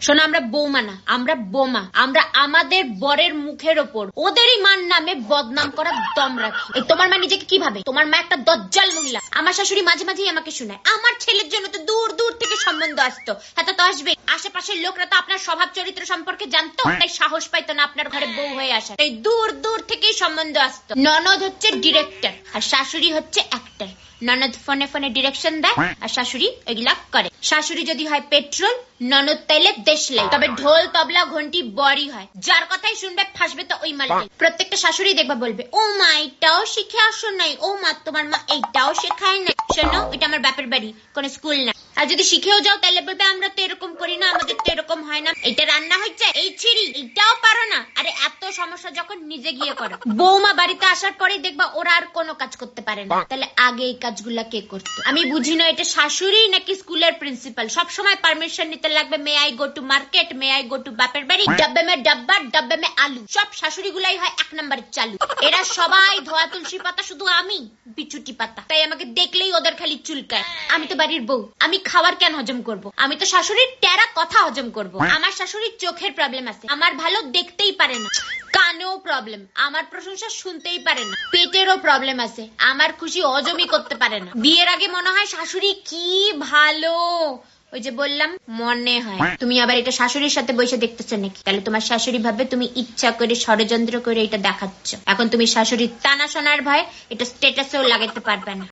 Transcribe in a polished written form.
শোনো, আমরা বৌমা না, আমরা বোমা। আমরা আমাদের বরের মুখের ওপর ওদেরই মান নামে বদনাম করার দম রাখি। এই তোমার মা নিজেকে কি ভাবে? তোমার মা একটা দজ্জাল মহিলা। আমার শাশুড়ি মাঝে মাঝেই আমাকে শোনায় আমার ছেলের জন্য তো দূর দূর থেকে সম্বন্ধ আসতো। হ্যাঁ, তো আসবে। আশেপাশের লোকরা তো আপনার স্বভাব চরিত্র সম্পর্কে জানতো, তাই সাহস পাইতো না আপনার ঘরে বউ হয়ে আসা। তাই দূর দূর থেকেই সম্বন্ধ আসতো। ননদ হচ্ছে ডিরেক্টর আর শাশুড়ি হচ্ছে অ্যাক্টর। ননদ ফোনে ফোনে ডিরেকশন দেয় আর শাশুড়ি এগুলা করে। শাশুড়ি যদি হয় পেট্রোল, ননদ তাইলে দেশলাই। তবে ঢোল তবলা ঘন্টি বড়ি হয়। যার কথাই শুনবে ফাঁসবে তো ওই মালটাই। প্রত্যেকটা শাশুড়ি দেখবা বলবে, ও মা এটাও শিখে আসো নাই, ও মা তোমার মা এইটাও শেখায় না। শোনো, এটা আমার বাপের বাড়ি, কোন স্কুল না। আর যদি শিখেও যাও তাহলে বলবে আমরা তো এরকম করি না, আমাদের তো এরকম হয় না। এটা রান্না হচ্ছে, এই ছিড়ি এইটাও পারো না। আরে এত সমস্যা যখন নিজে গিয়ে করো। বৌমা বাড়িতে আসার পরেই দেখবা ওরা আর কোনো কাজ করতে পারে না। তাহলে আগে এই কাজগুলা কে করতো? আমি বুঝি না এটা শাশুড়ি নাকি স্কুলের প্রিন্সিপাল। সবসময় পারমিশন নিতে লাগবে। May I go to market, may I go to বাপের বাড়ি, ডাব্বে মে ডাব্বা, ডাব্বে মে আলু। সব শাশুড়ি গুলাই হয় এক নম্বরের চালু। এরা সবাই ধোয়া তুলসী পাতা, শুধু আমি বিচুটি পাতা। তাই আমাকে দেখলেই ওদের খালি চুলকায়। আমি তো বাড়ির বউ, আমি খাবার কেন হজম করব? আমি তো শাশুড়ির টেরা কথা হজম করব। আমার শাশুড়ির চোখের প্রবলেম আছে, আমার ভালো দেখতেই পারে না। কানেও প্রবলেম, আমার প্রশংসা শুনতেই পারে না। পেটেরও প্রবলেম আছে, আমার খুশি হজমই করতে পারে না। বিয়ের আগে মনে হয় শাশুড়ি কি ভালো, ওই যে বললাম মনে হয়। তুমি আবার এটা শাশুড়ির সাথে বসে দেখতেছো নাকি? তাহলে তোমার শাশুড়ি ভাবে তুমি ইচ্ছা করে ষড়যন্ত্র করে এটা দেখাচ্ছ। এখন তুমি শাশুড়ির টানা শোনার ভয় এটা স্ট্যাটাসেও লাগাতে পারবে না।